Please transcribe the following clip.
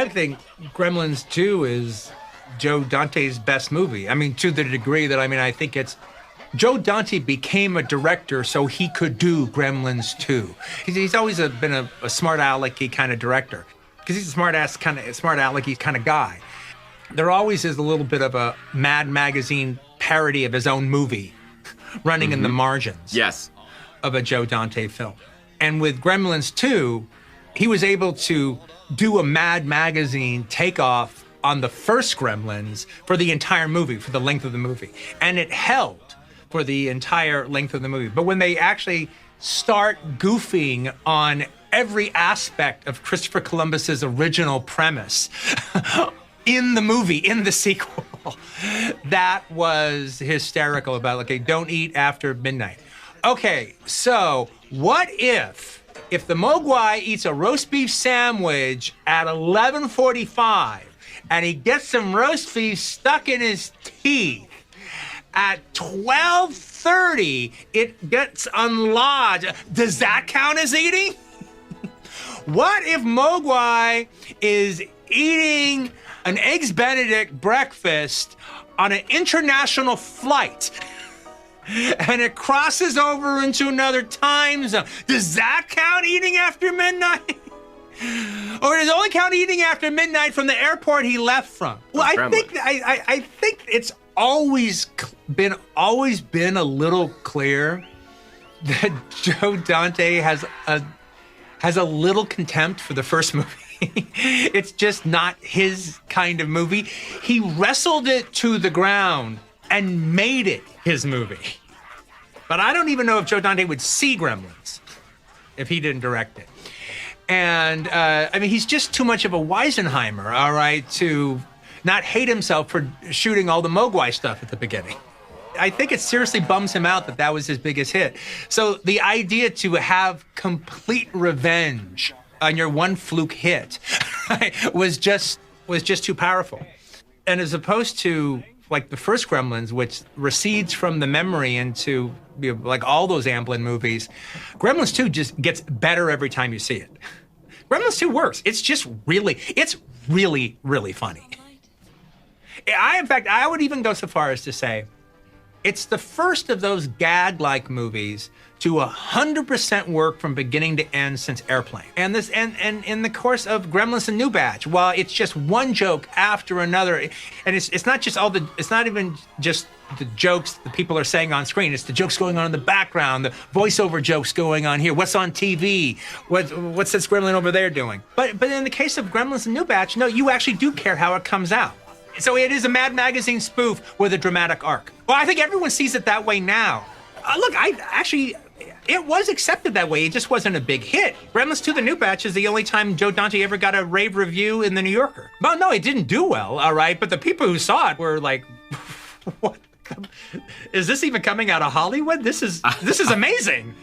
I think Gremlins 2 is Joe Dante's best movie. I mean, to the degree that, I think it's Joe Dante became a director so he could do Gremlins 2. He's always been a smart alecky kind of director because he's a smart alecky kind of guy. There always is a little bit of a Mad Magazine parody of his own movie running in the margins of a Joe Dante film. And with Gremlins 2, he was able to do a Mad Magazine takeoff on the first Gremlins for the entire movie, for the length of the movie. And it held for the entire length of the movie. But when they actually start goofing on every aspect of Christopher Columbus's original premise in the movie, in the sequel, that was hysterical about, okay, don't eat after midnight. Okay, so what if the Mogwai eats a roast beef sandwich at 11:45 and he gets some roast beef stuck in his teeth, at 12:30 it gets unlodged? Does that count as eating? What if Mogwai is eating an Eggs Benedict breakfast on an international flight and it crosses over into another time zone? Does that count eating after midnight? Or does it only count eating after midnight from the airport he left from? Well, I think it's always been a little clear that Joe Dante has a little contempt for the first movie. It's just not his kind of movie. He wrestled it to the ground and made it his movie. But I don't even know if Joe Dante would see Gremlins if he didn't direct it. And, he's just too much of a Weisenheimer, all right, to not hate himself for shooting all the Mogwai stuff at the beginning. I think it seriously bums him out that was his biggest hit. So the idea to have complete revenge on your one fluke hit was just too powerful. And as opposed to like the first Gremlins, which recedes from the memory into like all those Amblin movies, Gremlins 2 just gets better every time you see it. Gremlins 2 works. It's really, really funny. In fact, I would even go so far as to say it's the first of those gag-like movies to 100% work from beginning to end since Airplane. And in the course of Gremlins: A New Batch, while it's just one joke after another, and it's not even just the jokes the people are saying on screen, it's the jokes going on in the background, the voiceover jokes going on here, what's on TV, what's this gremlin over there doing? But in the case of Gremlins: A New Batch, no, you actually do care how it comes out. So it is a Mad Magazine spoof with a dramatic arc. Well, I think everyone sees it that way now. Look, it was accepted that way. It just wasn't a big hit. Gremlins 2: The New Batch is the only time Joe Dante ever got a rave review in the New Yorker. Well, no, it didn't do well, all right? But the people who saw it were like, what? Is this even coming out of Hollywood? This is amazing.